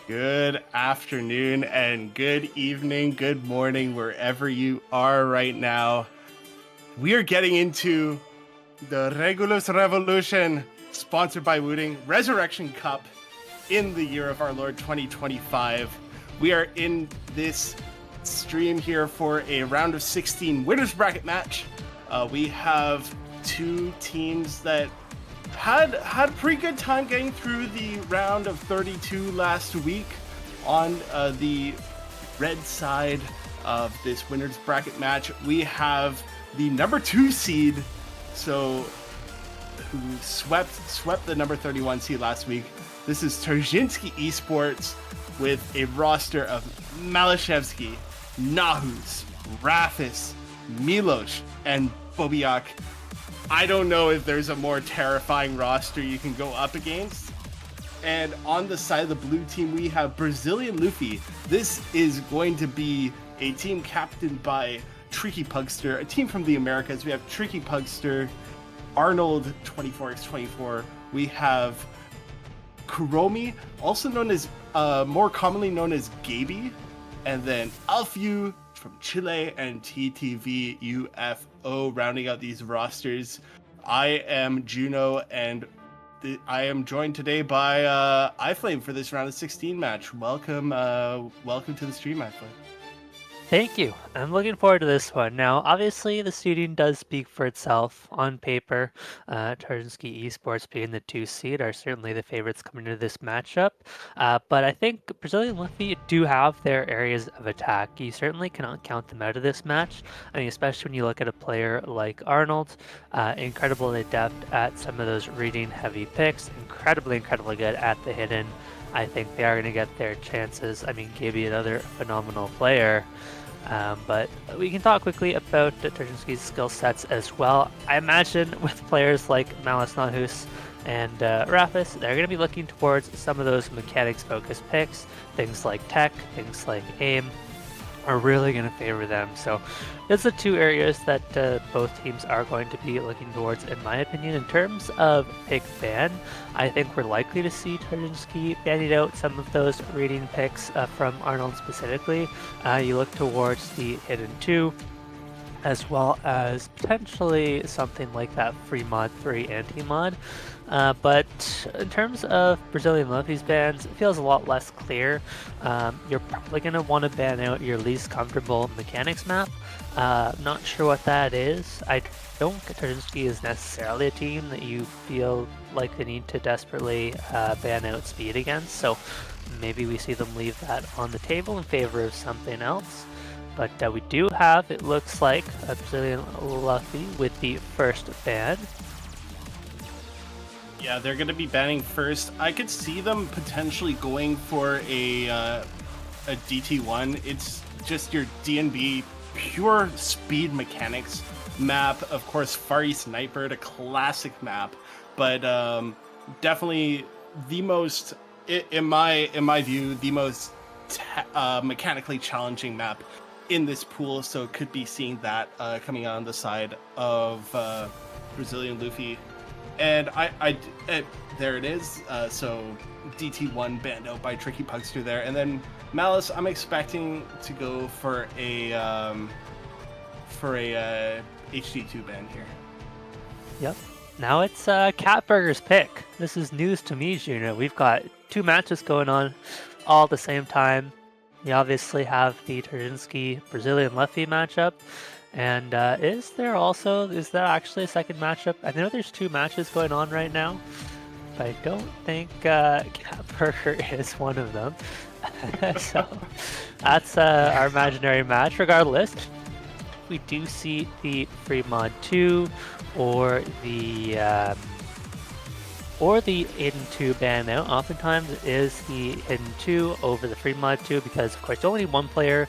Good afternoon and good evening, good morning, wherever you are right now. We are getting into the Regulus Revolution, sponsored by Wooting Resurrection Cup in the year of our Lord 2025. We are in this stream here for a round of 16 winners bracket match. We have two teams that had a pretty good time getting through the round of 32 last week. On the red side of this winners bracket match, we have the number 2 seed, so who swept the number 31 seed last week. This is Tarczynski Esports with a roster of Malashevsky, Nahus, Rafis, Milos, and Bobiak. I don't know if there's a more terrifying roster you can go up against. And on the side of the blue team, we have Brazilian Luffy. This is going to be a team captained by Tricky Pugster, a team from the Americas. We have Tricky Pugster, Arnold 24x24. We have Kuromi, also known as, more commonly known as Gaby. And then Alfew from Chile and TTV UFO rounding out these rosters. I am Juno, and I am joined today by iFlame for this round of 16 match. Welcome to the stream, iFlame. Thank you. I'm looking forward to this one. Now, obviously, the seeding does speak for itself on paper. Tarczynski Esports being the 2 seed are certainly the favorites coming into this matchup. But I think Brazilian Luffy do have their areas of attack. You certainly cannot count them out of this match. I mean, especially when you look at a player like Arnold, incredibly adept at some of those reading heavy picks, incredibly good at the hidden. I think they are going to get their chances. I mean, Gaby, another phenomenal player. But we can talk quickly about Tarczynski's skill sets as well. I imagine with players like Malus Nahus and Rafis, they're going to be looking towards some of those mechanics-focused picks. Things like tech, things like aim, are really going to favor them. So those are the two areas that both teams are going to be looking towards, in my opinion. In terms of pick ban, I think we're likely to see Tarczynski banning out some of those reading picks from Arnold specifically. You look towards the hidden 2, as well as potentially something like that free mod 3 anti-mod. But in terms of Brazilian Luffy's bans, it feels a lot less clear. You're probably going to want to ban out your least comfortable mechanics map. Not sure what that is. I don't think Tarczynski is necessarily a team that you feel like they need to desperately ban out speed against, so maybe we see them leave that on the table in favor of something else. But we do have, it looks like, a Brazilian Luffy with the first ban. Yeah, they're going to be banning first. I could see them potentially going for a DT1. It's just your DNB pure speed mechanics map. Of course, Far East Nightbird, a classic map, but definitely the most, in my view, the most mechanically challenging map in this pool. So could be seeing that coming out on the side of Brazilian Luffy. And I there it is. So DT1 banned out by Tricky Pugster there, and then Malice, I'm expecting to go for a HD2 ban here. Yep. Now it's Catburger's pick. This is news to me, Juno. We've got 2 matches going on all at the same time. We obviously have the Tarczynski Brazilian Luffy matchup. And is there actually a second matchup? I know there's 2 matches going on right now, but I don't think Catburger is one of them. So that's our imaginary match. Regardless, we do see the free mod 2 or the hidden 2 ban out. Oftentimes it is the hidden 2 over the free mod 2 because, of course, only one player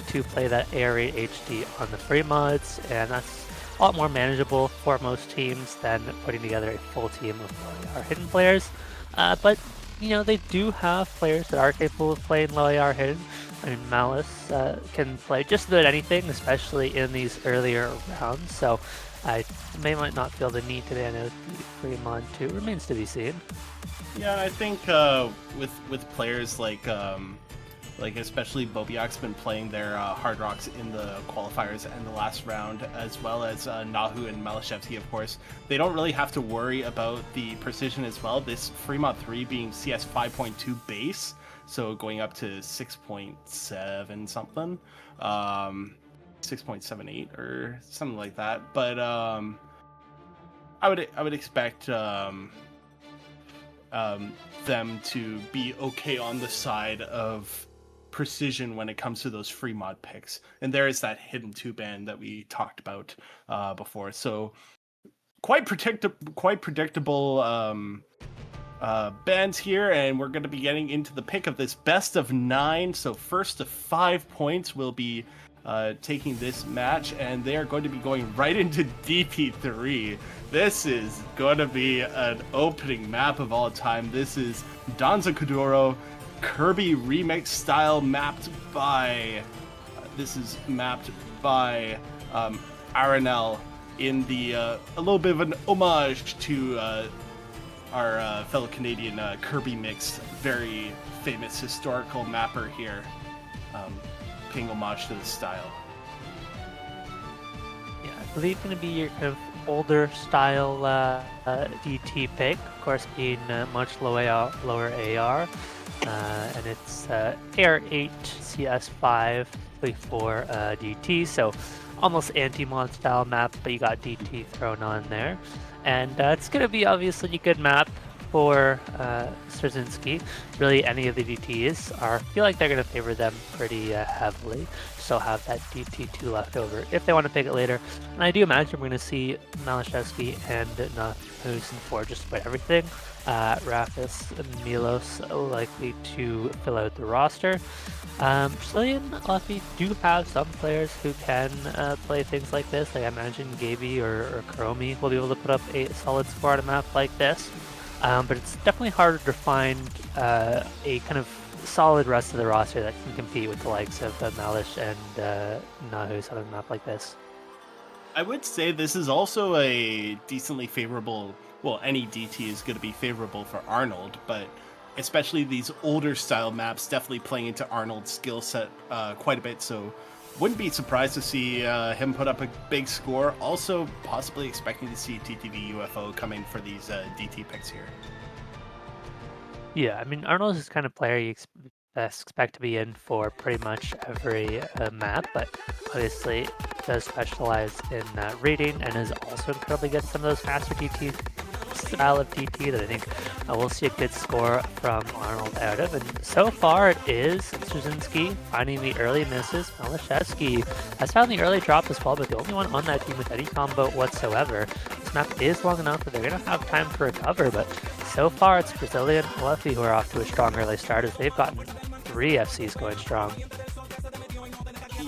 to play that ARA HD on the free mods, and that's a lot more manageable for most teams than putting together a full team of low AR hidden players. But you know, they do have players that are capable of playing low AR hidden. I mean, Malice can play just about anything, especially in these earlier rounds, so I might not feel the need to ban out the free mod 2. Remains to be seen. Yeah, I think with players like especially Bobiak's been playing their Hard Rocks in the qualifiers and the last round, as well as Nahu and Malashevsky, of course. They don't really have to worry about the precision as well. This Fremont 3 being CS 5.2 base, so going up to 6.7 something, 6.78 or something like that. But I would expect them to be okay on the side of precision when it comes to those free mod picks. And there is that hidden 2-band that we talked about before. So quite predictable bands here, and we're going to be getting into the pick of this best of 9. So first to 5 points will be taking this match, and they are going to be going right into DP3. This is going to be an opening map of all time. This is Danza Kuduro Kirby remix style mapped by Aranel in the a little bit of an homage to our fellow Canadian Kirby mix, very famous historical mapper here, paying homage to the style. Yeah, I believe going to be your kind of older style DT pick, of course being much lower AR, and it's AR8 CS5 for DT, so almost anti-mod style map, but you got DT thrown on there. And it's going to be obviously a good map for Tarczynski. Really, any of the DTs I feel like they're going to favor them pretty heavily. Still have that DT2 left over if they want to pick it later. And I do imagine we're going to see Malashevsky and Nahu in 4 just about everything. Rafis and Milos likely to fill out the roster. Brazilian Luffy do have some players who can play things like this. Like I imagine Gaby or Karomi will be able to put up a solid score on a map like this. But it's definitely harder to find a kind of solid rest of the roster that can compete with the likes of Malish and Nahu's on a map like this. I would say this is also a decently favorable, well, any DT is going to be favorable for Arnold, but especially these older style maps definitely playing into Arnold's skill set quite a bit, so wouldn't be surprised to see him put up a big score. Also possibly expecting to see TTV UFO coming for these DT picks here. Yeah, I mean, Arnold is the kind of player you expect to be in for pretty much every map, but obviously does specialize in reading and is also incredibly good at some of those faster DT style of DT that I think we'll see a good score from Arnold out of. And so far it is Tarczynski finding the early misses. Malashevsky has found the early drop as well, but the only one on that team with any combo whatsoever. This map is long enough that they're going to have time to recover, but so far it's Brazilian Luffy who are off to a strong early start as they've gotten 3 FCs going strong.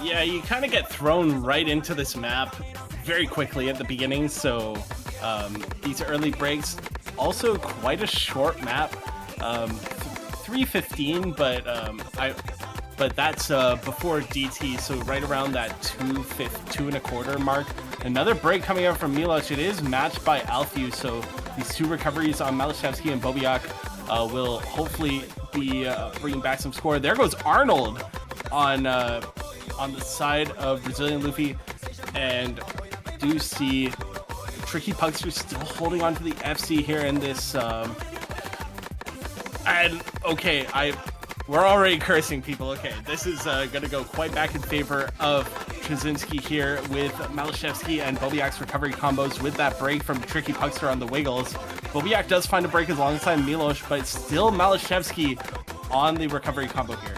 Yeah, you kind of get thrown right into this map very quickly at the beginning, so these early breaks, also quite a short map, 3:15, but that's before DT, so right around that 2:25 mark. Another break coming out from Milos. It is matched by Alfew, so these 2 recoveries on Malashevsky and Bobiak will hopefully be bringing back some score. There goes Arnold on the side of Brazilian Luffy, and do see Tricky Pugster still holding on to the FC here in this. And okay, we're already cursing people. Okay, this is gonna go quite back in favor of Tarczynski here with Malashevsky and Bobiak's recovery combos with that break from Tricky Pugster on the Wiggles. Bobiak does find a break alongside Milos, but still Malashevsky on the recovery combo here.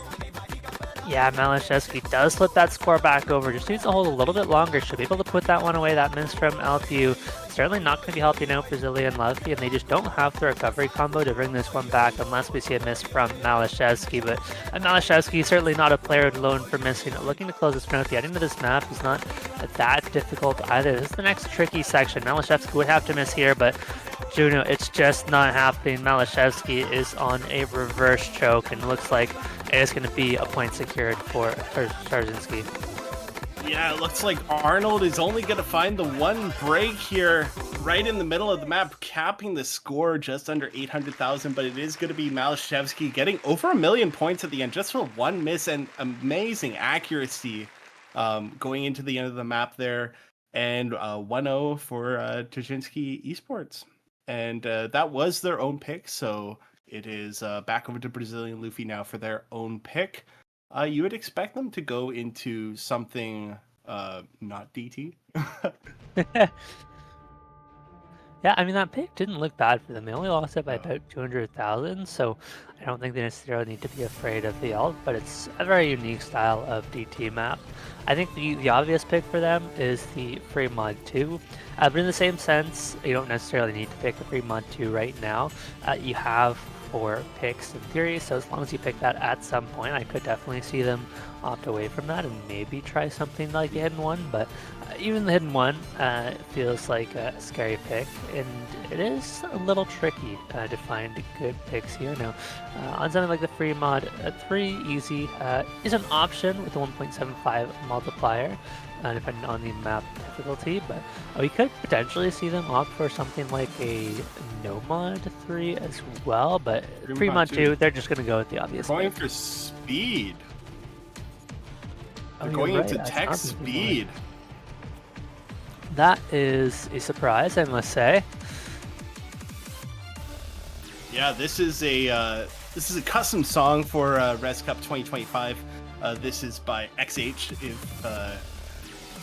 Yeah, Malashevsky does flip that score back over. Just needs to hold a little bit longer. Should be able to put that one away. That miss from Alfew certainly not going to be helping out Brazilian Luffy, and they just don't have the recovery combo to bring this one back unless we see a miss from Malashevsky. But Malashevsky certainly not a player known for missing. Looking to close this round at the end of this map is not that difficult either. This is the next tricky section. Malashevsky would have to miss here, but Juno, it's just not happening. Malashevsky is on a reverse choke, and looks like it is going to be a point secured for Tarczynski. Yeah, it looks like Arnold is only going to find the 1 break here right in the middle of the map, capping the score just under 800,000, but it is going to be Malashevsky getting over 1 million points at the end, just for one miss and amazing accuracy going into the end of the map there. And 1-0 for Tarczynski esports. And that was their own pick, so it is back over to Brazilian Luffy now for their own pick. You would expect them to go into something not DT. Yeah, I mean, that pick didn't look bad for them. They only lost it by about 200,000, so I don't think they necessarily need to be afraid of the ult, but it's a very unique style of DT map. I think the obvious pick for them is the free mod 2, but in the same sense, you don't necessarily need to pick the free mod 2 right now. You have 4 picks in theory, so as long as you pick that at some point, I could definitely see them opt away from that and maybe try something like the hidden one, but even the hidden one feels like a scary pick, and it is a little tricky to find good picks here. Now, on something like the free mod 3, easy is an option with a 1.75 multiplier, depending on the map difficulty, but we could potentially see them opt for something like a no mod 3 as well, but free mod 2, they're just going to go with the obvious Going pick. for speed. Oh, They're going right, into tech speed. That is a surprise, I must say. Yeah, this is a custom song for Res Cup 2025. This is by XH,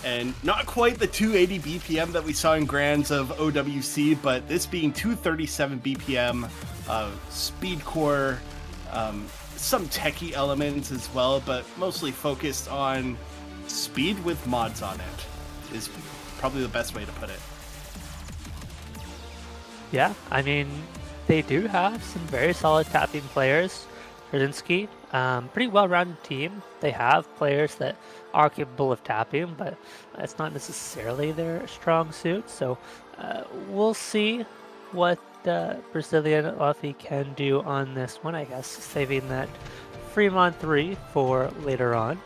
and not quite the 280 BPM that we saw in Grands of OWC, but this being 237 BPM, speed core, some techie elements as well, but mostly focused on speed with mods on it is probably the best way to put it. Yeah, I mean, they do have some very solid tapping players. Tarczynski, pretty well-rounded team. They have players that are capable of tapping, but that's not necessarily their strong suit. So we'll see what Brazilian Luffy can do on this one, I guess, saving that Fremont 3 for later on.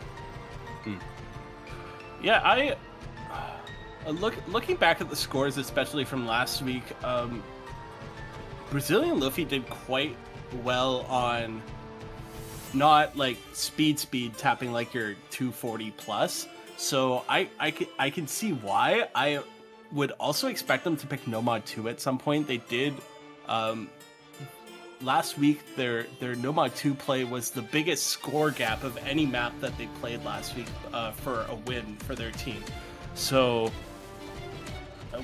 Yeah, looking back at the scores, especially from last week, Brazilian Luffy did quite well on not like speed tapping like your 240 plus. So I can see why. I would also expect them to pick No Mod 2 at some point. They did last week. Their No Mod 2 play was the biggest score gap of any map that they played last week for a win for their team. So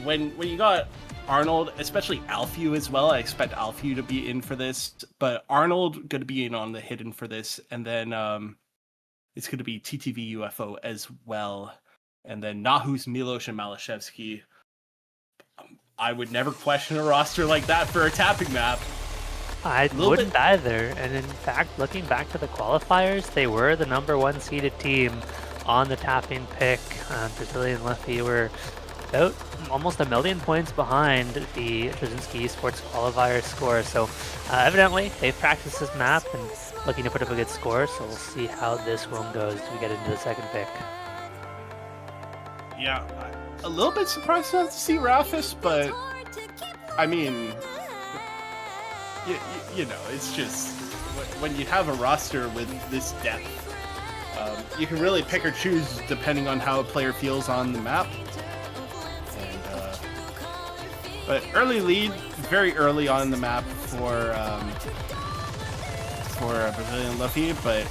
when you got Arnold, especially Alfew as well, I expect Alfew to be in for this, but Arnold going to be in on the hidden for this, and then it's going to be TTV UFO as well, and then Nahu's Milos and Malashevsky. I would never question a roster like that for a tapping map. I wouldn't either, and in fact, looking back to the qualifiers, they were the #1 seeded team on the tapping pick. Brazilian Luffy were about almost 1 million points behind the Tarczynski esports qualifier score, so evidently they've practiced this map and looking to put up a good score, so we'll see how this one goes as we get into the second pick. Yeah, a little bit surprised not to see Ralphus, but I mean, you know, it's just when you have a roster with this depth, you can really pick or choose depending on how a player feels on the map. But early lead, very early on the map for Brazilian Luffy, but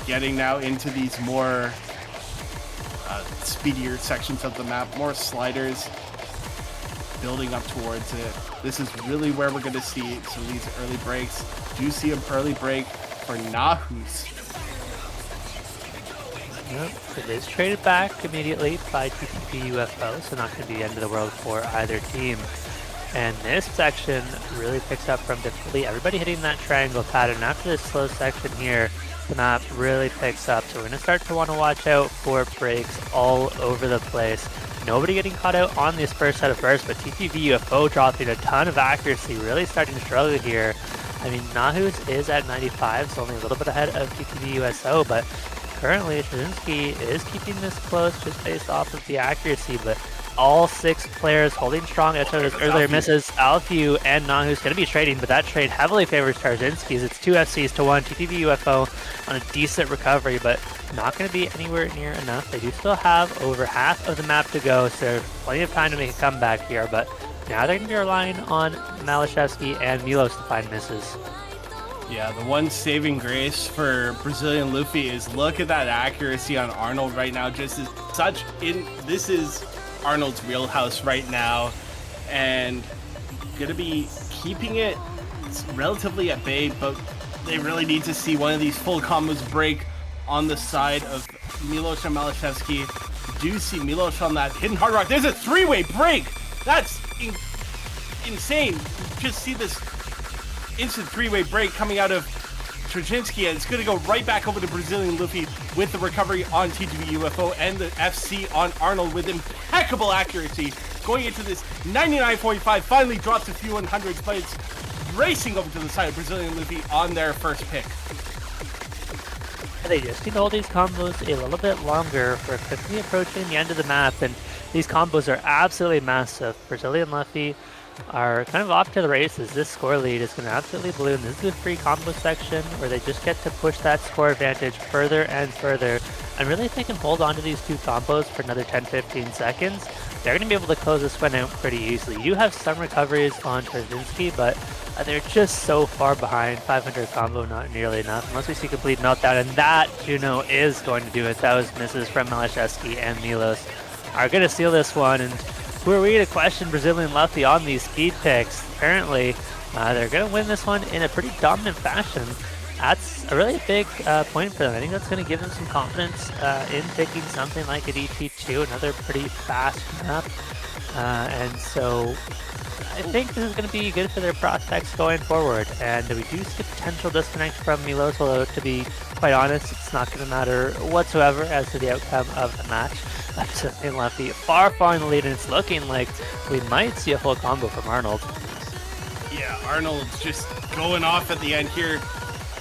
getting now into these more speedier sections of the map, more sliders, building up towards it. This is really where we're going to see some of these early breaks. Do see an early break for Nahus. Yep, it is traded back immediately by TTP UFO, so not going to be the end of the world for either team. And this section really picks up from difficulty. Everybody hitting that triangle pattern. After this slow section here, the map really picks up. So we're going to start to want to watch out for breaks all over the place. Nobody getting caught out on this first set of bursts, but TTV UFO dropping a ton of accuracy, really starting to struggle here. I mean, Nahus is at 95, so only a little bit ahead of TTV USO, but currently Tarczynski is keeping this close just based off of the accuracy, but all 6 players holding strong. As those earlier misses, Alfu and Nahu's going to be trading, but that trade heavily favors Tarczynski's. It's 2 FCs to 1, TTV UFO on a decent recovery, but not going to be anywhere near enough. They do still have over half of the map to go, so there's plenty of time to make a comeback here, but now they're going to be relying on Malashevsky and Milos to find misses. Yeah, the one saving grace for Brazilian Luffy is look at that accuracy on Arnold right now. Just as such, this is Arnold's wheelhouse right now, and gonna be keeping it relatively at bay. But they really need to see one of these full combos break on the side of Milos and Malashevsky. You do see Milos on that hidden hard rock. There's a 3-way break. That's insane. You just see this instant 3-way break coming out of Tarczynski, and it's going to go right back over to Brazilian Luffy with the recovery on TTV UFO and the FC on Arnold with impeccable accuracy. Going into this 99.5, finally drops a few 100s, but it's racing over to the side of Brazilian Luffy on their first pick. They just need to hold these combos a little bit longer. We're quickly approaching the end of the map, and these combos are absolutely massive. Brazilian Luffy are kind of off to the races. This score lead is going to absolutely balloon. This is a free combo section where they just get to push that score advantage further and further. And really, if they can hold on to these 2 combos for another 10-15 seconds, they're going to be able to close this one out pretty easily. You have some recoveries on Tarczynski, but they're just so far behind. 500 combo, not nearly enough, unless we see complete meltdown, and that, Juno, is going to do it. Those misses from Malashevsky and Milos are going to seal this one, and who are we to question Brazilian Luffy on these speed picks? Apparently, they're going to win this one in a pretty dominant fashion. That's a really big point for them. I think that's going to give them some confidence in picking something like a DT2, another pretty fast map. And so I think this is going to be good for their prospects going forward. And we do see a potential disconnect from Milos, although to be quite honest, it's not going to matter whatsoever as to the outcome of the match. Brazilian Luffy far in the lead, and it's looking like we might see a full combo from Arnold. Yeah, Arnold's just going off at the end here,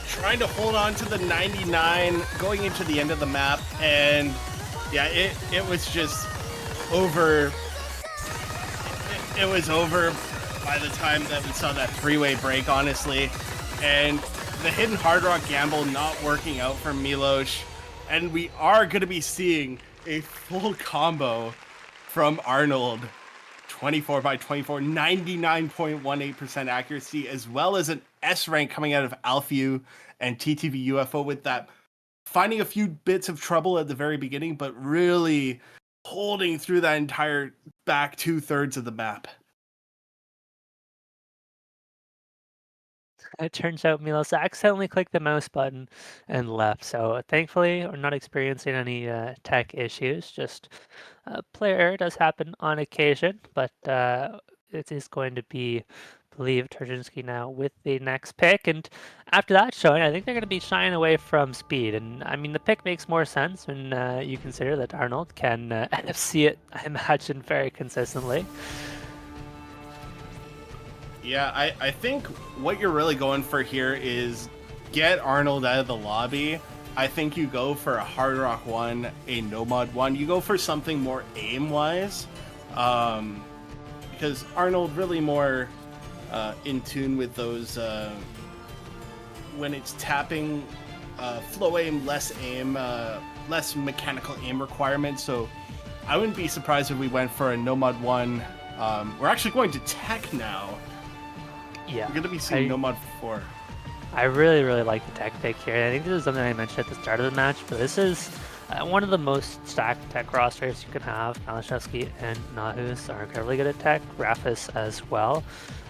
trying to hold on to the 99 going into the end of the map, and yeah, it was just over. It was over by the time that we saw that 3-way break, honestly, and the hidden hard rock gamble not working out for Milos, and we are going to be seeing a full combo from Arnold. 24 by 24, 99.18% accuracy, as well as an S rank coming out of Alfu and TTV UFO with that, finding a few bits of trouble at the very beginning, but really holding through that entire back 2/3 of the map. It turns out Milos accidentally clicked the mouse button and left. So thankfully, we're not experiencing any tech issues. Just player error does happen on occasion, but it is going to be, I believe, Tarczynski now with the next pick. And after that showing, I think they're going to be shying away from speed. And I mean, the pick makes more sense when you consider that Arnold can NFC it, I imagine, very consistently. Yeah, I think what you're really going for here is get Arnold out of the lobby. I think you go for a Hard Rock 1, a Nomad 1. You go for something more aim-wise, because Arnold really more in tune with those when it's tapping, flow aim, less mechanical aim requirements. So I wouldn't be surprised if we went for a Nomad 1. We're actually going to tech now. Yeah, we're going to be seeing Nomad 4. I really like the tech pick here. I think this is something I mentioned at the start of the match, but this is one of the most stacked tech rosters you can have. Malashevsky and Nahus are incredibly good at tech, Rafis as well.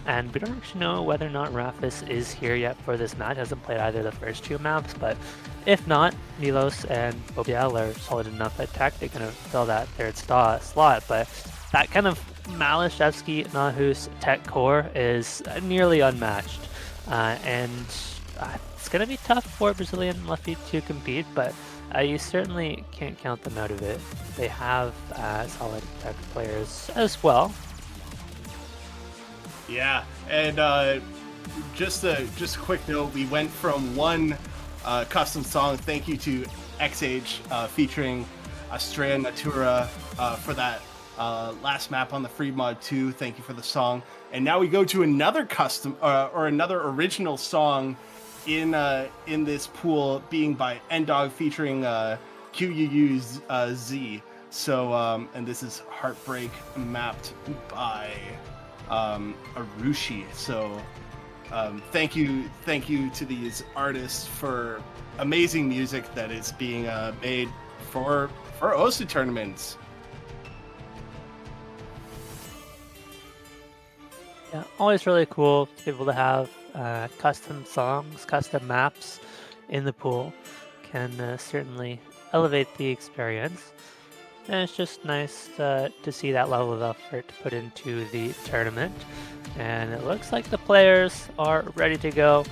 And we don't actually know whether or not Rafis is here yet for this match. Hasn't played either of the first 2 maps, but if not, Milos and Bobiel are solid enough at tech. They're going to fill that 3rd slot, but that kind of Malashevsky Nahus tech core is nearly unmatched. And it's going to be tough for Brazilian Luffy to compete, but you certainly can't count them out of it. They have solid tech players as well. Yeah, and just a quick note, we went from one custom song, thank you to XH, featuring Estrella Natura for that last map on the free mod 2. Thank you for the song. And now we go to another custom or another original song in this pool, being by Ndog featuring QUU Z. So and this is Heartbreak, mapped by Arushi. So thank you to these artists for amazing music that is being made for OSU tournaments. Yeah, always really cool to be able to have custom songs, custom maps in the pool. Can certainly elevate the experience. And it's just nice to see that level of effort put into the tournament. And it looks like the players are ready to go.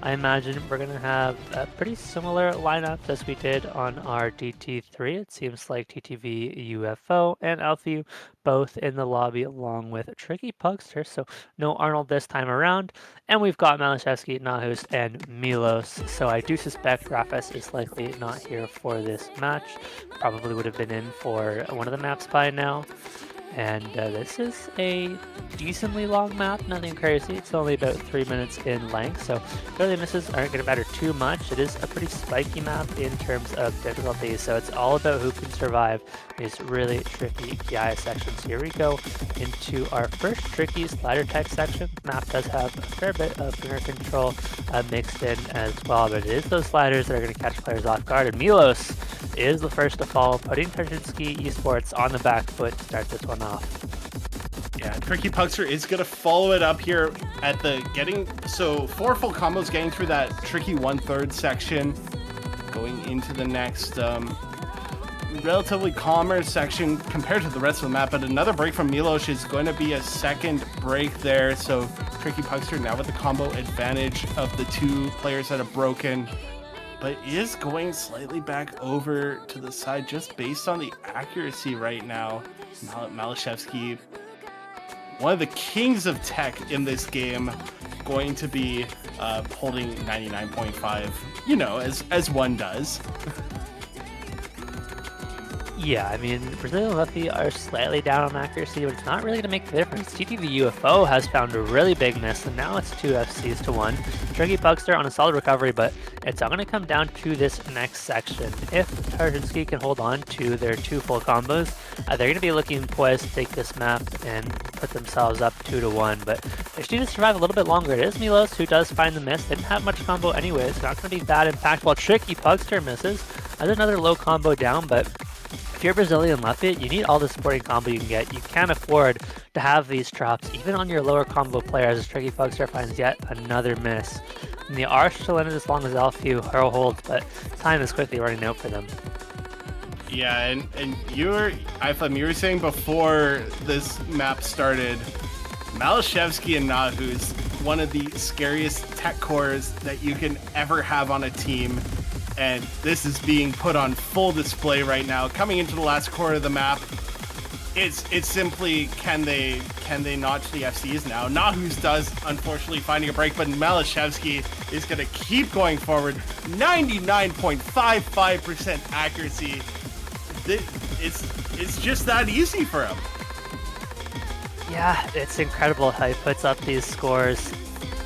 I imagine we're going to have a pretty similar lineup as we did on our DT3. It seems like TTV, UFO, and Alfeu both in the lobby along with Tricky Pugster. So no Arnold this time around. And we've got Malashevsky, Nahus, and Milos. So I do suspect Rafis is likely not here for this match. Probably would have been in for one of the maps by now. And this is a decently long map, nothing crazy. It's only about 3 minutes in length, so early misses aren't going to matter too much. It is a pretty spiky map in terms of difficulty, so it's all about who can survive these really tricky PI sections. Here we go into our first tricky slider tech section. The map does have a fair bit of finger control mixed in as well, but it is those sliders that are going to catch players off guard. And Milos is the first to fall, putting tarczynski esports on the back foot to start this one off. Yeah, Tricky Pugster is going to follow it up here at the so 4 full combos getting through that tricky 1/3 section, going into the next relatively calmer section compared to the rest of the map, but another break from Milos is going to be a second break there. So Tricky Pugster now with the combo advantage of the 2 players that have broken, but is going slightly back over to the side just based on the accuracy right now. Malashevsky, one of the kings of tech in this game, going to be holding 99.5, you know, as one does. Yeah, I mean, Brazilian Luffy are slightly down on accuracy, but it's not really going to make the difference. TTV UFO has found a really big miss, and now it's 2 FCs to 1. Tricky Pugster on a solid recovery, but it's all going to come down to this next section. If tarczynski can hold on to their 2 full combos, they're going to be looking poised to take this map and put themselves up 2 to 1. But they just need to survive a little bit longer. It is Milos who does find the miss. They didn't have much combo anyway. It's not going to be that impactful. Tricky Pugster misses. That's another low combo down, but if you're Brazilian Luffy, you need all the supporting combo you can get. You can't afford to have these drops, even on your lower combo players, as Tricky Pugster finds yet another miss. And they are still in it as long as Alfeu holds, but time is quickly running out for them. Yeah, and Iflam, you were saying before this map started, Malashevsky and Nahu's one of the scariest tech cores that you can ever have on a team. And this is being put on full display right now. Coming into the last quarter of the map, it's simply can they notch the FCs now? Nahu's does, unfortunately, finding a break, but Malashevsky is going to keep going forward. 99.55% accuracy. It's just that easy for him. Yeah, it's incredible how he puts up these scores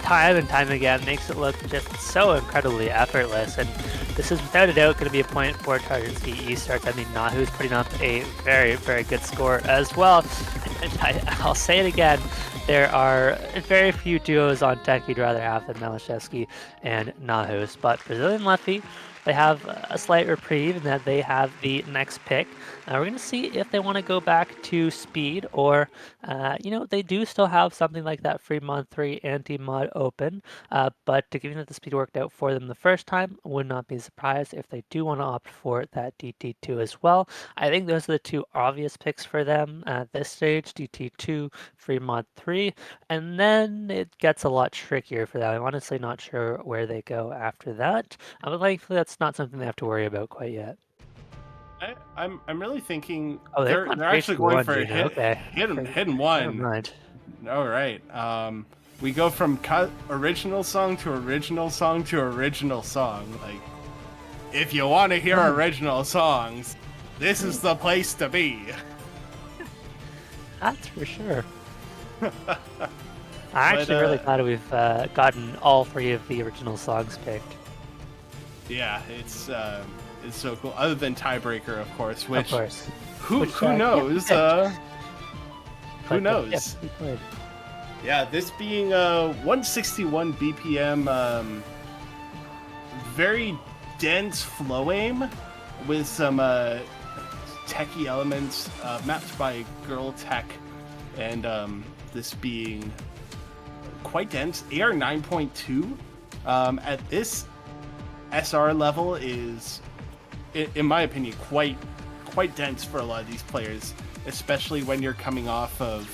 time and time again. Makes it look just so incredibly effortless. And this is without a doubt going to be a point for tarczynski esports. I mean, Nahu's putting up a very, very good score as well. And I'll say it again, there are very few duos on tech you'd rather have than Malashevsky and Nahus. But Brazilian Luffy, they have a slight reprieve in that they have the next pick. We're going to see if they want to go back to speed or, they do still have something like that free mod 3 anti-mod open. But given that the speed worked out for them the first time, would not be surprised if they do want to opt for that DT2 as well. I think those are the 2 obvious picks for them at this stage, DT2, free mod 3, and then it gets a lot trickier for them. I'm honestly not sure where they go after that. But thankfully, that's not something they have to worry about quite yet. I'm really thinking they're actually going for a hidden one. Never mind. All right. We go from original song to original song to original song. Like, if you want to hear original songs, this is the place to be. That's for sure. I But actually really glad we've gotten all three of the original songs picked. yeah, it's so cool. Other than Tiebreaker, of course, Of which course. who Which who can't be knows? picked, Who but yeah, knows? we played. Yeah, this being 161 BPM, very dense flow aim with some techie elements mapped by Girl Tech, and this being quite dense. AR 9.2 at this SR level is, in my opinion, quite dense for a lot of these players, especially when you're coming off of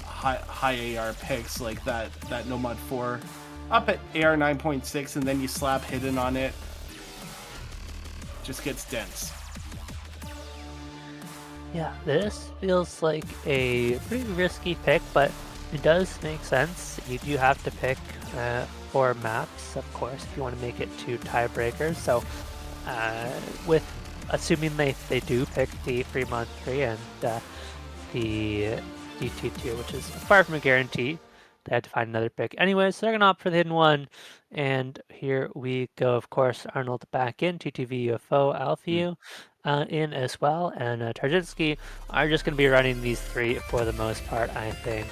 high AR picks like that Nomad 4 up at AR 9.6, and then you slap hidden on it. Just gets dense. Yeah, this feels like a pretty risky pick, but it does make sense. You do have to pick 4 maps, of course, if you want to make it 2 tiebreakers. So, with assuming they do pick the Fremont 3 and the DT2, which is far from a guarantee, they had to find another pick. Anyways, so they're going to opt for the hidden one. And here we go, of course, Arnold back in, TTV UFO, Alphew in as well, and Tarczynski are just going to be running these 3 for the most part, I think.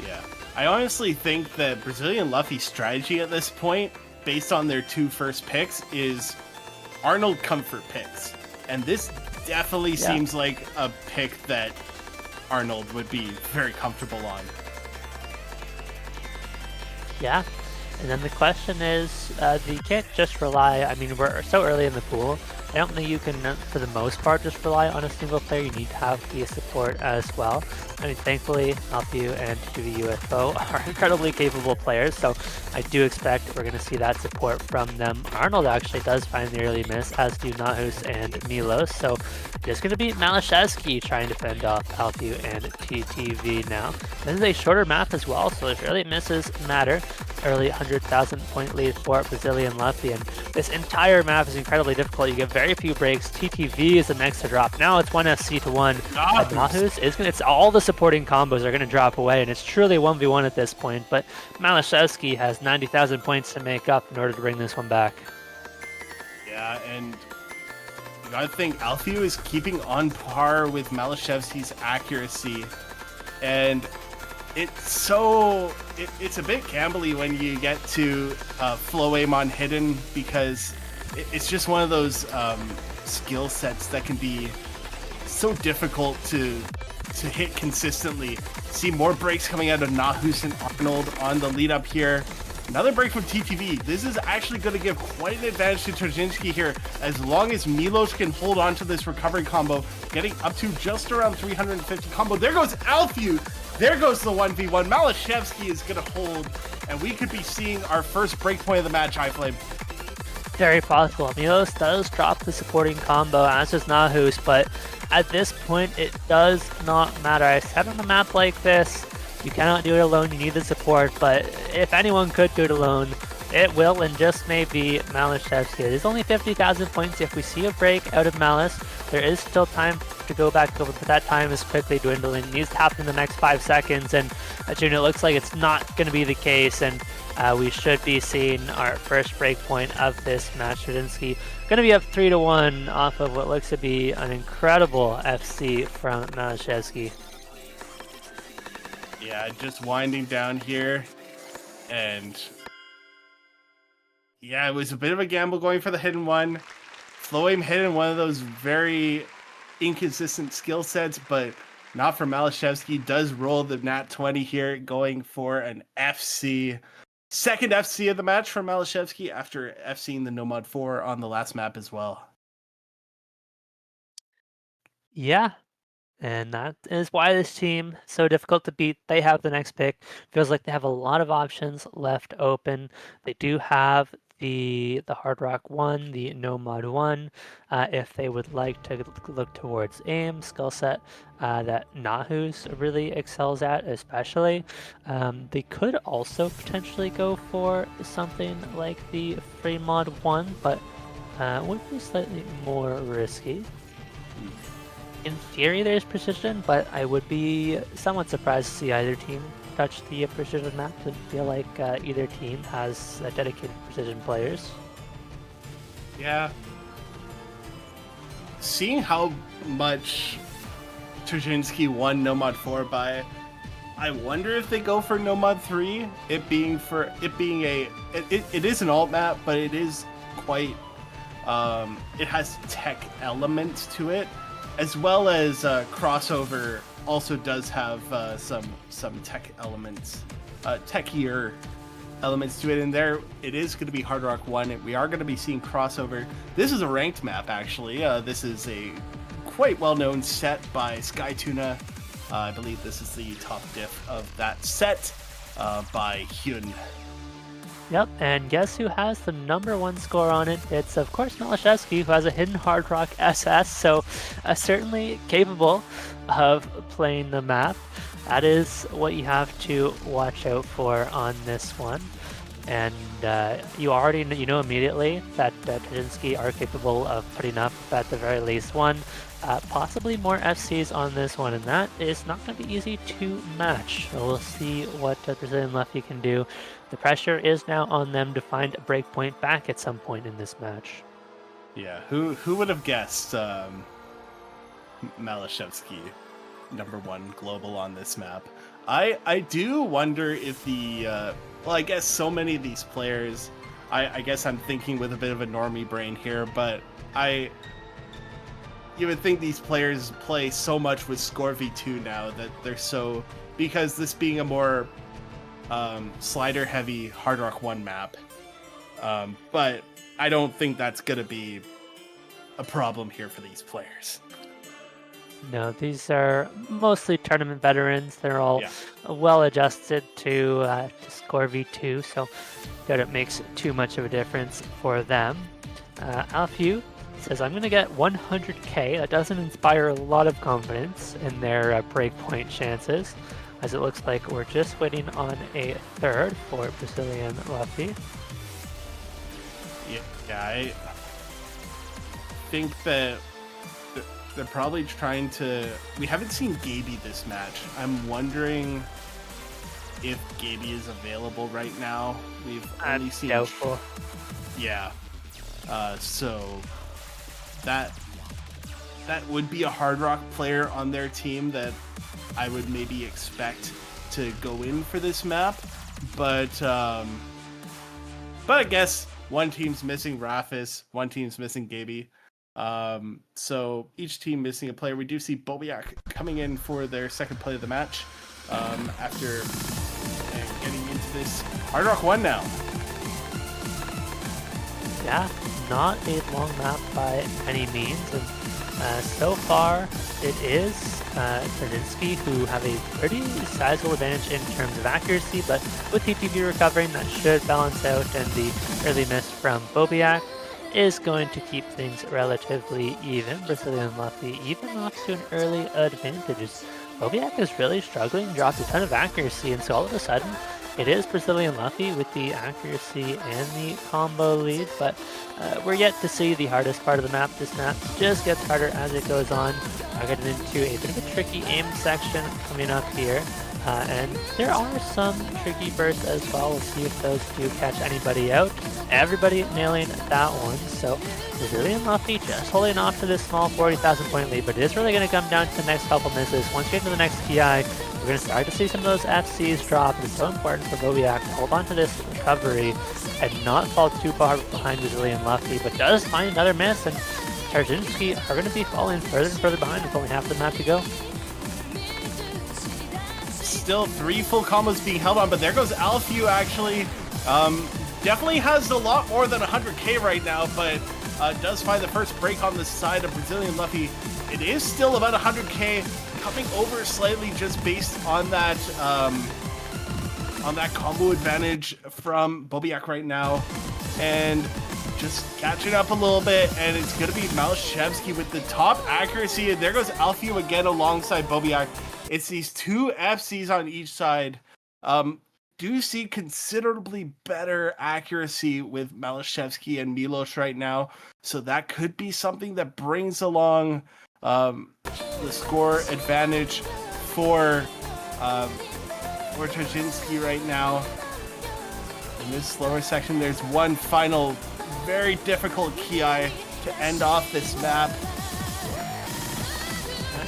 Yeah. I honestly think that Brazilian Luffy's strategy at this point, based on their 2 first picks, is Arnold comfort picks. And this definitely seems like a pick that Arnold would be very comfortable on. Yeah. And then the question is, you can't just rely, I mean, we're so early in the pool, I don't think you can, for the most part, just rely on a single player. You need to have the support as well. I mean, thankfully, Alphew and the UFO are incredibly capable players, so I do expect we're going to see that support from them. Arnold actually does find the early miss, as do Nahus and Milos, so it's going to be Malashevsky trying to fend off Alphew and TTV now. This is a shorter map as well, so if early misses matter. Early 100,000 point lead for Brazilian Luffy, and this entire map is incredibly difficult. You get very few breaks. TTV is the next to drop. Now it's 1 FC to 1. Nahus is gonna, it's all the supporting combos are going to drop away, and it's truly 1v1 at this point, but Malashevsky has 90,000 points to make up in order to bring this one back. Yeah, and you gotta think Alphew is keeping on par with Malashevsky's accuracy, and it's a bit gambly when you get to flow aim on hidden, because it's just one of those skill sets that can be so difficult to hit consistently. See more breaks coming out of Nahus and Arnold on the lead up here. Another break from TTV. This is actually going to give quite an advantage to Tarczynski here, as long as Milos can hold on to this recovery combo, getting up to just around 350 combo. There goes Alphew. There goes the 1v1. Malashevsky is going to hold, and we could be seeing our first breakpoint of the match, iFlame. Very possible. Milos does drop the supporting combo, as does Nahus, but at this point, it does not matter. I said on a map like this, you cannot do it alone, you need the support, but if anyone could do it alone, it will and just may be Malashevsky. It is only 50,000 points. If we see a break out of Malice, there is still time to go back over, but that time is quickly dwindling. It needs to happen in the next 5 seconds, and June, it looks like it's not going to be the case, and we should be seeing our first break point of this match. Tarczynski going to be up 3-1 off of what looks to be an incredible FC from Malashevsky. Yeah, just winding down here, and yeah, it was a bit of a gamble going for the hidden one. Flow aim hidden, one of those very inconsistent skill sets, but not for Malashevsky. Does roll the nat 20 here, going for an FC. Second FC of the match for Malashevsky after FCing the Nomad 4 on the last map as well. Yeah, and that is why this team is so difficult to beat. They have the next pick. Feels like they have a lot of options left open. They do have the Hard Rock 1, the Nomad 1, if they would like to look towards aim, skill set that Nahus really excels at, especially. They could also potentially go for something like the Fremont 1, but would be slightly more risky. In theory, there's precision, but I would be somewhat surprised to see either team touch the precision map. I feel like either team has dedicated precision players. Yeah. Seeing how much Tarczynski won No Mod 4 by, I wonder if they go for No Mod 3. It being it is an alt map, but it is quite it has tech elements to it, as well as crossover also does have some tech elements, techier elements to it. And there, it is going to be Hard Rock 1. We are going to be seeing crossover. This is a ranked map, actually. This is a quite well-known set by SkyTuna. I believe this is the top diff of that set by Hyun. Yep, and guess who has the #1 score on it? It's, of course, Malashevsky, who has a hidden Hard Rock SS, so certainly capable of playing the map. That is what you have to watch out for on this one. And you already know immediately that Tarczynski are capable of putting up at the very least one, possibly more FCs on this one, and that is not going to be easy to match. So we'll see what Brazilian Luffy can do. The pressure is now on them to find a breakpoint back at some point in this match. Yeah, who would have guessed Malashevsky #1 global on this map? I do wonder if the well, I guess so many of these players, I guess I'm thinking with a bit of a normie brain here, but you would think these players play so much with Score V2 now that they're so, because this being a more slider heavy Hard Rock 1 map, but I don't think that's gonna be a problem here for these players. No, these are mostly tournament veterans. They're all well adjusted to score V2, so doubt it makes too much of a difference for them. Alfew says, I'm going to get 100k. That doesn't inspire a lot of confidence in their breakpoint chances, as it looks like we're just waiting on a third for Brazilian Luffy. Yeah, I think that they're probably trying to... We haven't seen Gaby this match. I'm wondering if Gaby is available right now. We've only seen... Doubtful. Yeah. So that would be a Hard Rock player on their team that I would maybe expect to go in for this map. But I guess one team's missing Rafis, one team's missing Gaby. So each team missing a player. We do see Bobiak coming in for their second play of the match after getting into this Hard Rock 1 now. Yeah, not a long map by any means, and so far it is Tarczynski who have a pretty sizable advantage in terms of accuracy, but with TTV recovering, that should balance out, and the early miss from Bobiak is going to keep things relatively even. Brazilian Luffy even off to an early advantage. Bobiak is really struggling, dropped a ton of accuracy, and so all of a sudden it is Brazilian Luffy with the accuracy and the combo lead, but we're yet to see the hardest part of the map. This map just gets harder as it goes on. We're getting into a bit of a tricky aim section coming up here. And there are some tricky bursts as well. We'll see if those do catch anybody out. Everybody nailing that one. So Brazilian Luffy just holding off to this small 40,000 point lead, but it is really going to come down to the next couple misses. Once we get into the next PI, we're going to start to see some of those FCs drop. It's so important for Bobiak to hold on to this recovery and not fall too far behind Brazilian Luffy, but does find another miss, and Tarczynski are going to be falling further and further behind with only half the map to go. Still 3 full combos being held on, but there goes Alfew actually. Definitely has a lot more than 100k right now, but does find the first break on the side of Brazilian Luffy. It is still about 100k, coming over slightly just based on that combo advantage from Bobiak right now, and just catching up a little bit, and it's going to be Malashevsky with the top accuracy, and there goes Alfew again alongside Bobiak. It's these 2 FCs on each side. Do see considerably better accuracy with Malashevsky and Milos right now, so that could be something that brings along the score advantage for tarczynski right now. In this slower section, there's one final very difficult Ki to end off this map.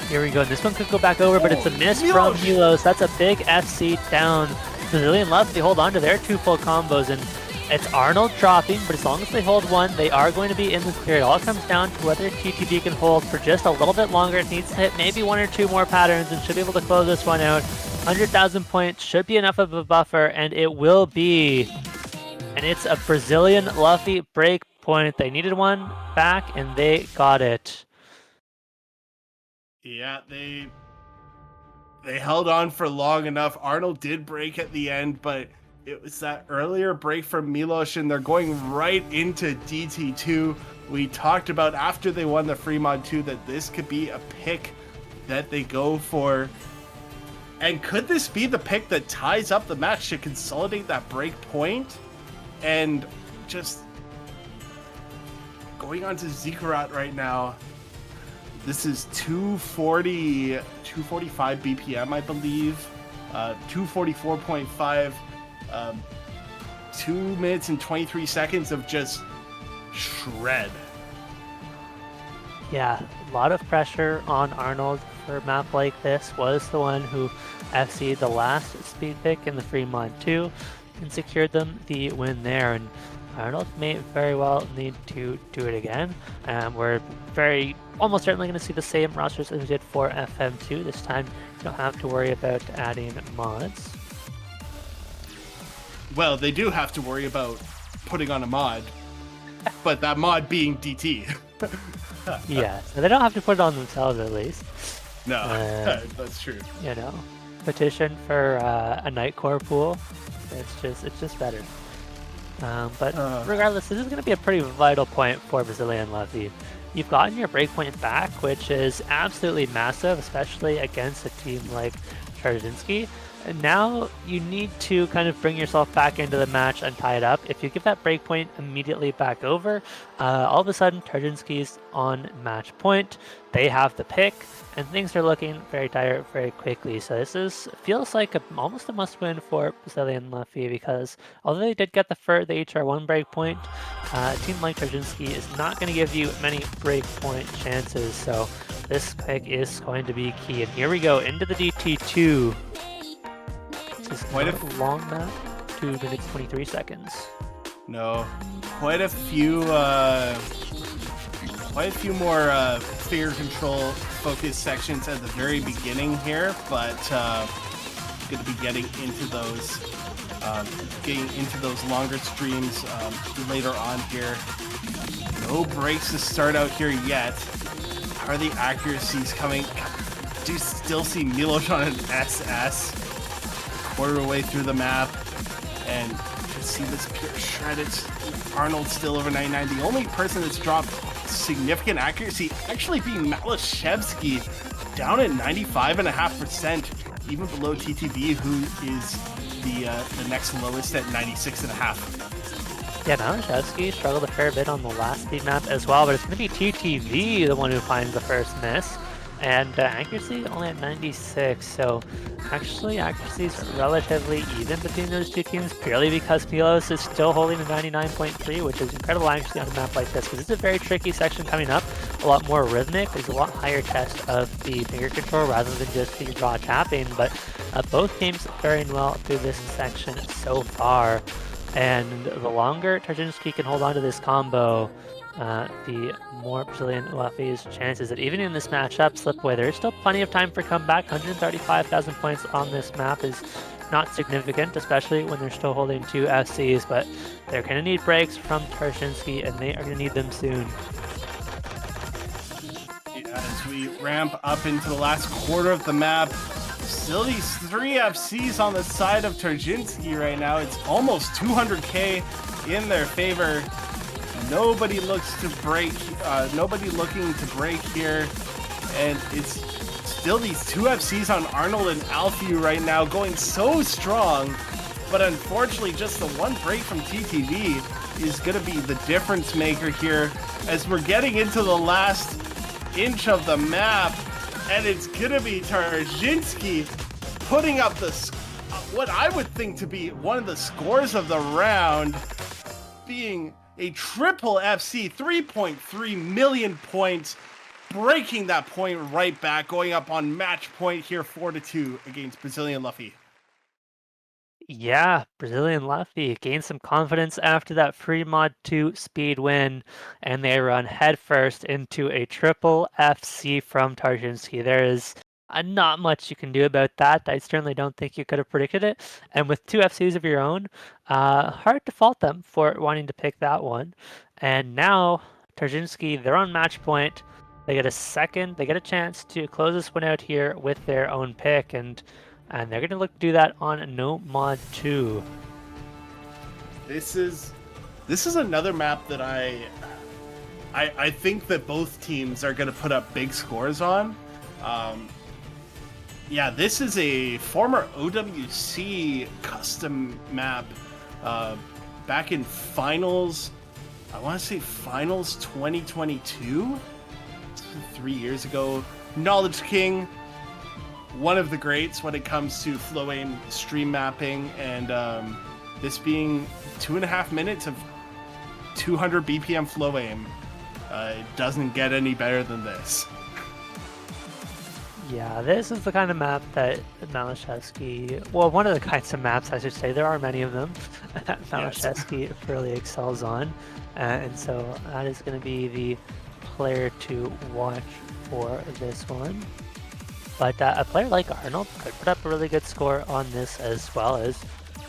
Here we go. This one could go back over, but it's a miss from Milos. That's a big FC down. BBrazilian Luffy hold on to their 2 full combos, and it's Arnold dropping, but as long as they hold one, they are going to be in this clear. It all comes down to whether TTV can hold for just a little bit longer. It needs to hit maybe 1 or 2 more patterns and should be able to close this one out. 100,000 points should be enough of a buffer, and it will be. And it's a Brazilian Luffy break point. They needed one back, and they got it. Yeah, they held on for long enough. Arnold did break at the end, but it was that earlier break from Milos, and they're going right into DT2. We talked about after they won the Fremont 2 that this could be a pick that they go for. And could this be the pick that ties up the match to consolidate that break point? And just going on to Zikarat right now. This is 245 BPM, I believe. 244.5. 2 minutes and 23 seconds of just shred. Yeah, a lot of pressure on Arnold for a map like this. Was the one who FC'd the last speed pick in the Fremont 2 and secured them the win there. And Arnold may very well need to do it again. We're almost certainly going to see the same rosters as we did for FM2. This time, you don't have to worry about adding mods. Well, they do have to worry about putting on a mod, but that mod being DT. Yeah, so they don't have to put it on themselves at least. No, that's true. You know, petition for a Nightcore pool. It's just better. But regardless, this is going to be a pretty vital point for Brazilian Luffy. You've gotten your breakpoint back, which is absolutely massive, especially against a team like tarczynski. And now you need to kind of bring yourself back into the match and tie it up. If you give that breakpoint immediately back over, all of a sudden tarczynski's on match point. They have the pick, and things are looking very dire very quickly. So this feels like almost a must-win for Brazilian Luffy, because although they did get the HR1 breakpoint, a team like tarczynski is not going to give you many breakpoint chances. So this pick is going to be key. And here we go into the DT2. This is quite a long map, 2 minutes 23 seconds. No, quite a few more figure control focus sections at the very beginning here, but going to be getting into those longer streams later on here. No breaks to start out here yet. How are the accuracies coming? Do you still see Milos on an SS? Quarter way through the map, and you can see this pure shred. It's Arnold still over 99. The only person that's dropped significant accuracy actually being Malashevsky, down at 95.5%, even below TTV, who is the next lowest at 96.5%. Yeah, Malashevsky struggled a fair bit on the last speed map as well, but it's going to be TTV the one who finds the first miss. And accuracy only at 96, so actually accuracy is relatively even between those two teams, purely because Milos is still holding a 99.3, which is incredible actually on a map like this, because this is a very tricky section coming up, a lot more rhythmic. There's a lot higher test of the finger control rather than just the raw tapping, but both teams faring well through this section so far. And the longer tarczynski can hold on to this combo, the more Brazilian Luffy's chances that even in this matchup slip away. There is still plenty of time for comeback. 135,000 points on this map is not significant, especially when they're still holding 2 FCs, but they're going to need breaks from tarczynski, and they are going to need them soon. As we ramp up into the last quarter of the map, still these 3 FCs on the side of tarczynski right now. It's almost 200k in their favor. Nobody looks to break. Nobody looking to break here, and it's still these 2 FCs on Arnold and Alfie right now, going so strong. But unfortunately, just the one break from TTV is going to be the difference maker here, as we're getting into the last inch of the map. And it's gonna be Tarczynski putting up what I would think to be one of the scores of the round, being a triple FC, 3.3 million points, breaking that point right back, going up on match point here 4-2 against Brazilian Luffy. Yeah, Brazilian Luffy gained some confidence after that free mod 2 speed win, and they run headfirst into a triple FC from Tarczynski. There is not much you can do about that. I certainly don't think you could have predicted it. And with two FCs of your own, hard to fault them for wanting to pick that one. And now Tarczynski, they're on match point. They get a chance to close this one out here with their own pick, and they're going to look to do that on No Mod 2. This is another map that I think that both teams are going to put up big scores on. Yeah, this is a former OWC custom map back in finals. I want to say finals 2022, 3 years ago. Knowledge King, one of the greats when it comes to flow aim stream mapping, and this being 2.5 minutes of 200 BPM flow aim. It doesn't get any better than this. Yeah, this is the kind of map that Malashevsky, well, one of the kinds of maps, I should say, there are many of them, that Malashevsky really excels on. And so that is going to be the player to watch for this one. But a player like Arnold could put up a really good score on this as well, as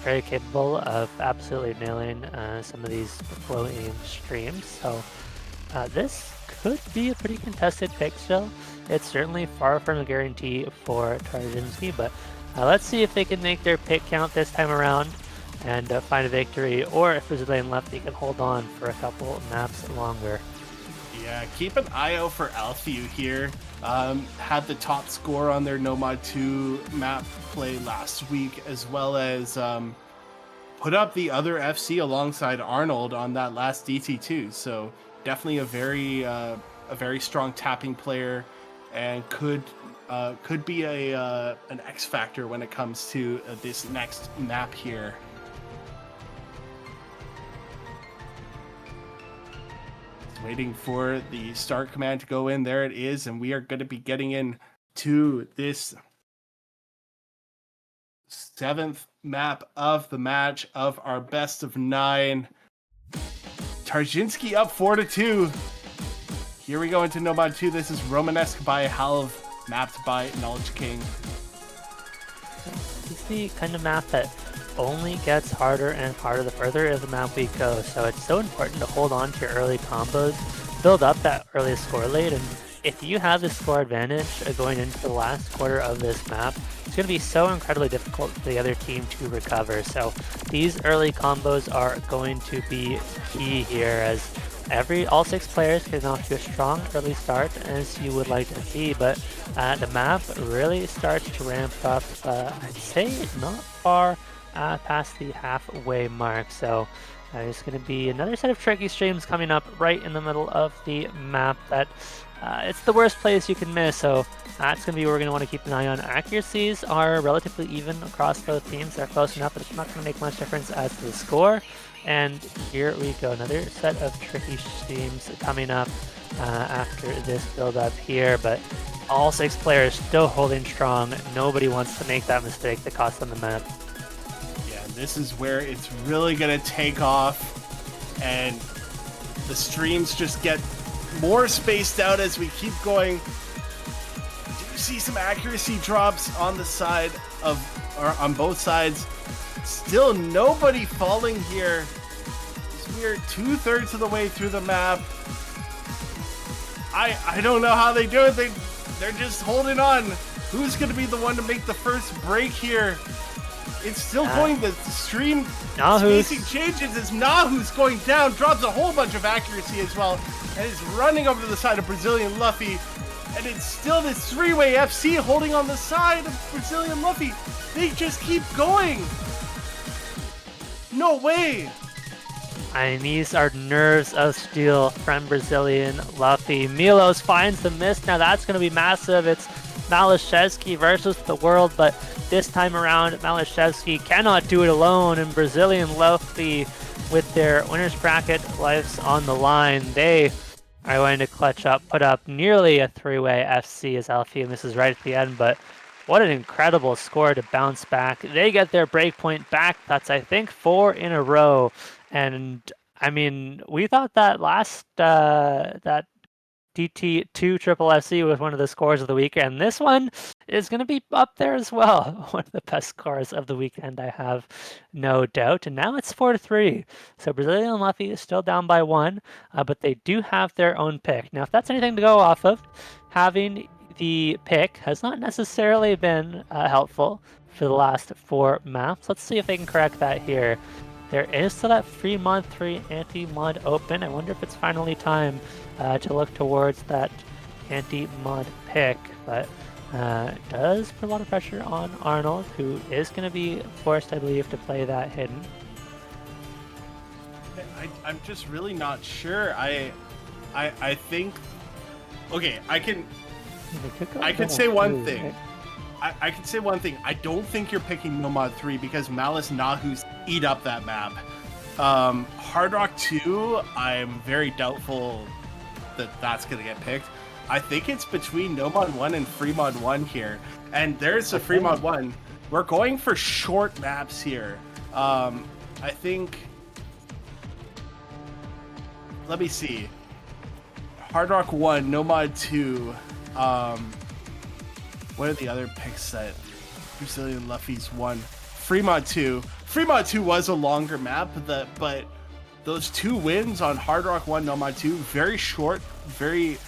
very capable of absolutely nailing some of these flow aim streams. So this could be a pretty contested pick still. It's certainly far from a guarantee for Tarczynski, but let's see if they can make their pick count this time around and find a victory, or if Brazilian Luffy can hold on for a couple maps longer. Yeah, keep an eye out for Alfeu here. Had the top score on their No Mod 2 map play last week, as well as put up the other FC alongside Arnold on that last DT2. So definitely a very strong tapping player, and could be an X factor when it comes to this next map here. Waiting for the start command to go in. There it is, and we are going to be getting in to this 7th map of the match of our best of 9. Tarczynski up 4-2. Here we go into No Mod 2. This is Romanesque by Halv, mapped by Knowledge King. This is the kind of map that only gets harder and harder the further the map we go, so it's so important to hold on to your early combos, build up that early score lead, and if you have the score advantage going into the last quarter of this map, it's going to be so incredibly difficult for the other team to recover. So these early combos are going to be key here, as all 6 players get off to a strong early start, as you would like to see, but the map really starts to ramp up, I'd say not far past the halfway mark. So there's going to be another set of tricky streams coming up right in the middle of the map that it's the worst place you can miss, so that's going to be where we're going to want to keep an eye on. Accuracies are relatively even across both teams. They're close enough, but it's not going to make much difference as to the score. And here we go, another set of tricky streams coming up after this build up here, but all 6 players still holding strong. Nobody wants to make that mistake that cost them the map. This is where it's really going to take off, and the streams just get more spaced out as we keep going. Do you see some accuracy drops on the side of, or on both sides? Still nobody falling here. We're 2/3 of the way through the map. I don't know how they do it. They're just holding on. Who's going to be the one to make the first break here? It's still going, the stream spacing changes as Nahu's going down, drops a whole bunch of accuracy as well, and is running over to the side of Brazilian Luffy. And it's still this 3-way FC holding on the side of Brazilian Luffy. They just keep going. No way. I mean, these are nerves of steel from Brazilian Luffy. Milos finds the miss. Now that's going to be massive. It's Malashevsky versus the world, but this time around, Malashevsky cannot do it alone, and Brazilian Luffy, with their winner's bracket lives on the line, they are going to clutch up, put up nearly a three-way FC as Alfie misses right at the end, but what an incredible score to bounce back. They get their breakpoint back. That's, I think, 4 in a row. And I mean, we thought that last that DT2 Triple FC was one of the scores of the weekend. This one is going to be up there as well. One of the best scores of the weekend, I have no doubt. And now it's 4-3. So Brazilian Luffy is still down by 1, but they do have their own pick. Now, if that's anything to go off of, having the pick has not necessarily been helpful for the last 4 maps. Let's see if they can correct that here. There is still that free mod 3 anti-mod open. I wonder if it's finally time to look towards that anti-mod pick, but does put a lot of pressure on Arnold, who is going to be forced, I believe, to play that hidden. I'm just really not sure. I think, okay, I can say one thing. Right? I can say one thing. I don't think you're picking No Mod 3 because Malice Nahu's eat up that map. Hard Rock 2, I'm very doubtful that that's going to get picked. I think it's between No Mod 1 and Free Mod 1 here. And there's a Free Mod 1. We're going for short maps here. I think... Let me see. Hard Rock 1, No Mod 2... what are the other picks that Brazilian Luffy's won? Free Mod 2. Free Mod 2 was a longer map, but those 2 wins on Hard Rock 1, No Mod 2, very short, very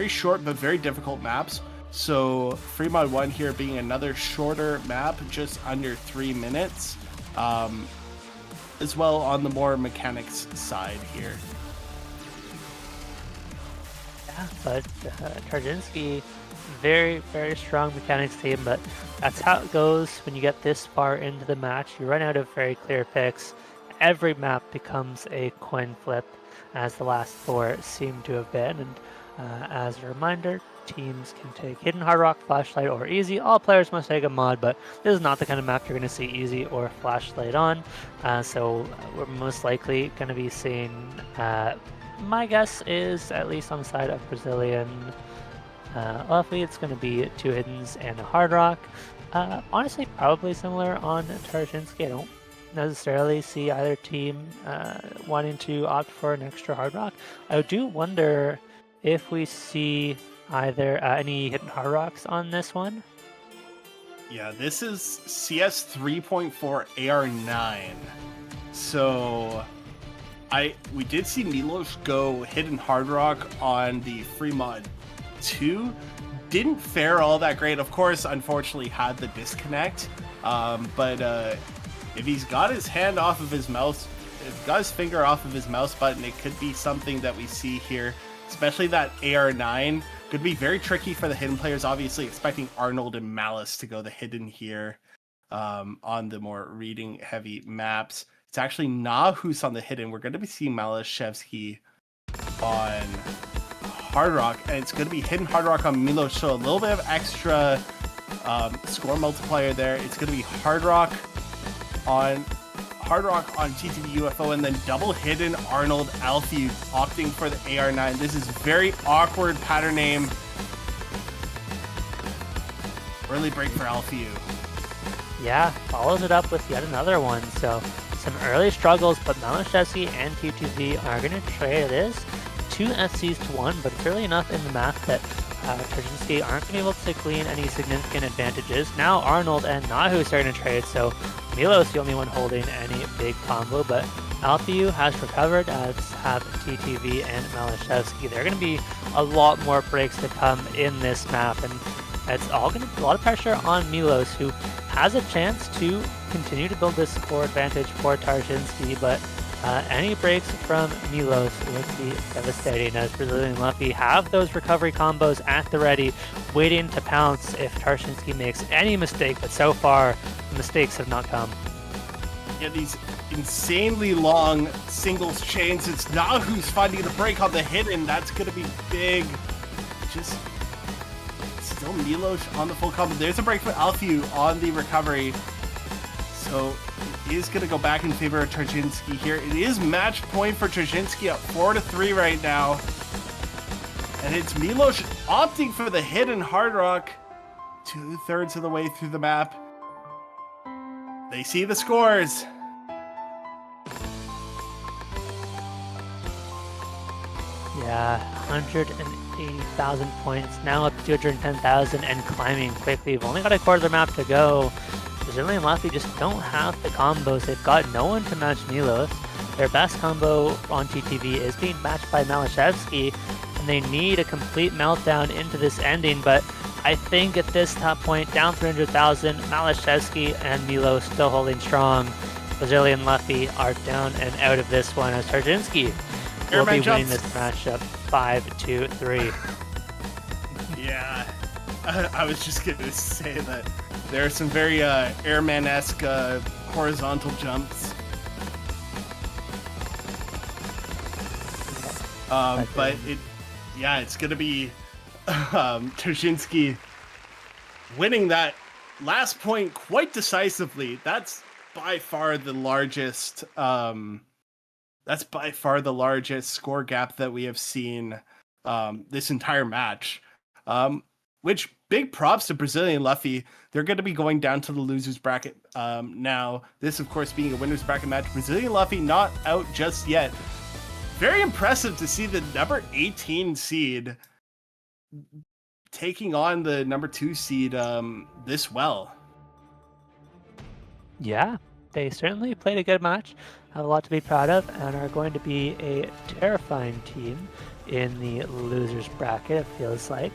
short but very difficult maps. So Free Mod 1 here being another shorter map, just under 3 minutes, as well on the more mechanics side here. Yeah, but Tarczynski, very, very strong mechanics team, but that's how it goes when you get this far into the match. You run out of very clear picks. Every map becomes a coin flip, as the last 4 seem to have been. And as a reminder, teams can take Hidden Hard Rock, Flashlight, or Easy. All players must take a mod, but this is not the kind of map you're going to see Easy or Flashlight on. So we're most likely going to be seeing, my guess is, at least on the side of Brazilian Luffy, it's going to be 2 Hiddens and a Hard Rock. Honestly, probably similar on tarczynski. I don't necessarily see either team wanting to opt for an extra Hard Rock. I do wonder if we see either any Hidden Hard Rocks on this one. Yeah, this is CS 3.4 AR9. So we did see Milos go Hidden Hard Rock on the Free Mod 2. Didn't fare all that great. Of course, unfortunately had the disconnect. But if he's got his hand off of his mouse, if he's got his finger off of his mouse button, it could be something that we see here. Especially that AR9 could be very tricky for the hidden players. Obviously expecting Arnold and Malice to go the hidden here on the more reading heavy maps. It's actually Nahu's on the hidden. We're going to be seeing Malashevsky on Hard Rock, and it's going to be Hidden Hard Rock on Milos. So a little bit of extra score multiplier there. It's going to be Hard Rock on TTV UFO, and then double hidden Arnold Alfie opting for the AR9. This is very awkward pattern name. Early break for Alfie. Yeah, follows it up with yet another one. So some early struggles, but Malashevsky and TTV are going to trade. It is 2 FCs to 1, but it's early enough in the map that tarczynski aren't going to be able to glean any significant advantages. Now Arnold and Nahu are starting to trade, so Milo's the only one holding any big combo, but Alfeu has recovered, as have TTV and Malashevsky. There are going to be a lot more breaks to come in this map, and it's all going to be a lot of pressure on Milos, who has a chance to continue to build this score advantage for tarczynski, but any breaks from Milos would be devastating, as Brazilian Luffy have those recovery combos at the ready, waiting to pounce if tarczynski makes any mistake, but so far, the mistakes have not come. Yeah, insanely long singles chains. It's Nahu's finding the break on the hidden. That's going to be big. Just still Milos on the full combo. There's a break for Alfiu on the recovery. So it is going to go back in favor of Tarczynski here. It is match point for Tarczynski up 4-3 right now. And it's Milos opting for the hidden hard rock 2/3 of the way through the map. They see the scores. Yeah, 180,000 points, now up to 210,000 and climbing quickly. We've only got a quarter of the map to go. Brazilian Luffy just don't have the combos. They've got no one to match Milos. Their best combo on TTV is being matched by Malashevsky, and they need a complete meltdown into this ending, but I think at this top point, down 300,000, Malashevsky and Milos still holding strong. Brazilian Luffy are down and out of this one as Tarczynski will be winning this matchup 5-3. Yeah, I was just going to say that there are some very airman-esque horizontal jumps. But it's going to be Tarczynski winning that last point quite decisively. That's by far the largest. That's by far the largest score gap that we have seen this entire match. Which big props to Brazilian Luffy. They're going to be going down to the losers bracket now. This, of course, being a winners bracket match. Brazilian Luffy not out just yet. Very impressive to see the number 18 seed taking on the number 2 seed this well. Yeah, they certainly played a good match, have a lot to be proud of, and are going to be a terrifying team in the losers bracket, it feels like.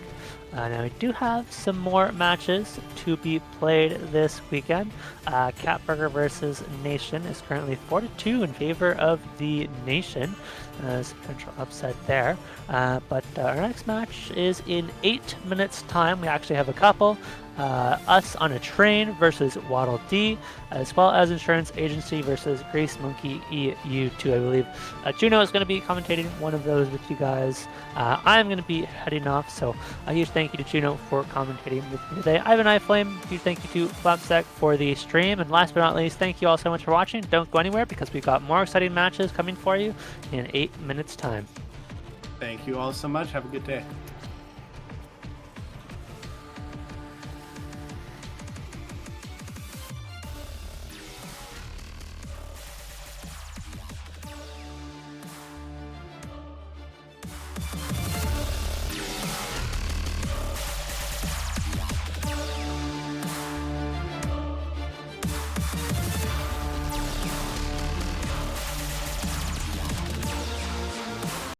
Now we do have some more matches to be played this weekend. Catburger versus Nation is currently 4-2 in favor of the Nation. There's a potential upset there. But our next match is in 8 minutes time. We actually have a couple. Us on a Train versus Waddle D, as well as Insurance Agency versus Grease Monkey EU2, I believe. Juno is going to be commentating one of those with you guys. I'm going to be heading off, so a huge thank you to Juno for commentating with me today. Ivan iFlame, huge thank you to Flapsack for the stream, and last but not least, thank you all so much for watching. Don't go anywhere because we've got more exciting matches coming for you in 8 minutes time. Thank you all so much. Have a good day.